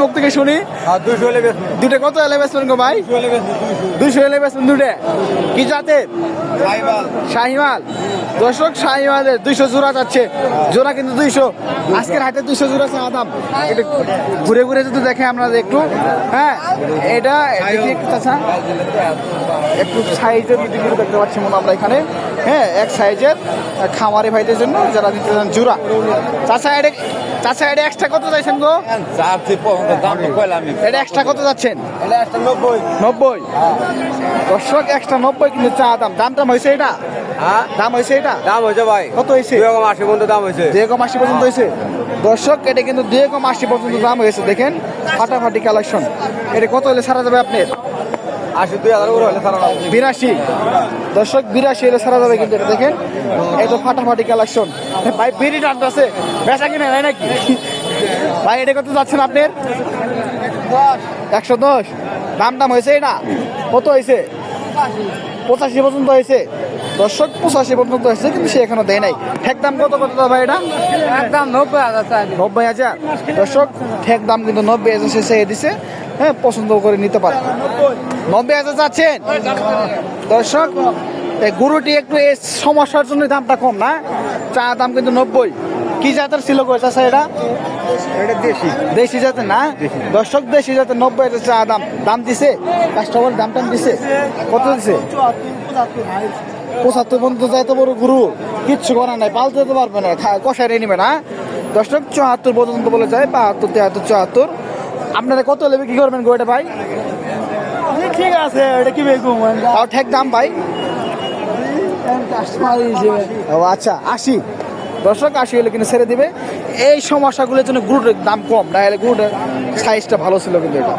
মুখ থেকে শুনি। দুটো কত এলে বেচবেন গো ভাই? 200 এলে বেচবেন দুটো। কি জাতের? শাহিওয়াল। দর্শক শাহিওয়ালের 200 জোড়া যাচ্ছে, জোড়া কিন্তু 200। আজকের হাটে 200 জোড়া আছে আদাম। এটা ঘুরে ঘুরে যদি দেখে আমরা একটু, হ্যাঁ এটা দেখি চাচা একটু সাইজের মিটিংগুলো দেখতে পাচ্ছি মনে আমরা এখানে, হ্যাঁ এক সাইজের খামারি ভাইদের জন্য যারা নিতে চান জোড়া। চাচা এটা এক্সট্রা কত চাইছেন গো? এটা এক্সট্রা কত যাচ্ছেন? 90। দর্শক এক্সট্রা 90 কিন্তু চা দাম। দাম হয়েছে এটা? দাম হয়েছে এটা? দাম হয়েছে ভাই কত হয়েছে? 2.80 পর্যন্ত দাম হয়েছে। 2.80 পর্যন্ত হয়েছে। দর্শক এটা কিন্তু 2.80 পর্যন্ত দাম হয়েছে। দেখেন ফাটাফাটি কালেকশন। এটা কত হলে ছাড়া যাবে আপনার? 82,000 করে হলে ছাড়া যাবে। 82। দর্শক 82 হলে ছাড়া যাবে কিন্তু এটা দেখেন, এই তো ফাটাফাটি কালেকশন। ভাই বিড়ি টানতে আছে, বেচা কিনে নাই নাকি ভাই? এটা কত যাচ্ছেন আপনার? 110। দাম হয়েছে এটা? কত হয়েছে? 85 পর্যন্ত হয়েছে। দর্শক 85 পর্যন্ত হয়েছে, কিন্তু সে এখনো দেয় নাই। ঠেক দাম কত ভাই এটা? একদম 90,000। 90,000। দর্শক ঠেক দাম কিন্তু 90,000 সে চেয়ে দিছে, হ্যাঁ পছন্দ করে নিতে পারে। 90,000 যাচ্ছেন। দর্শক এই গরুটি একটু এই সমস্যার জন্য দামটা কম না, চা দাম কিন্তু 90। কি জাতের ছিল গো চাচা এটা? দেশি জাতের না? দর্শক দেশি জাতের 90,000 চা দাম দিছে কাস্টমার, দাম দিছে কত দিছে? 75 পর্যন্ত যাইতে বড় গরু কিচ্ছু করার নাই, পালতে যেতে পারবে না, কষায় নিবে না। দর্শক 74 পর্যন্ত বলে যায়, 72, 73, 74। আপনারা কত লেবে কি করবেন গো এটা ভাই? ঠিক আছে, এটা কি বেগুন তাও ঠেক দাম ভাই। ও আচ্ছা 80। দর্শক 80 হলে কিন্তু ছেড়ে দিবে। এই সমস্যাগুলোর জন্য গরুর দাম কম, না হলে গরুটার সাইজটা ভালো ছিল কিন্তু এটা।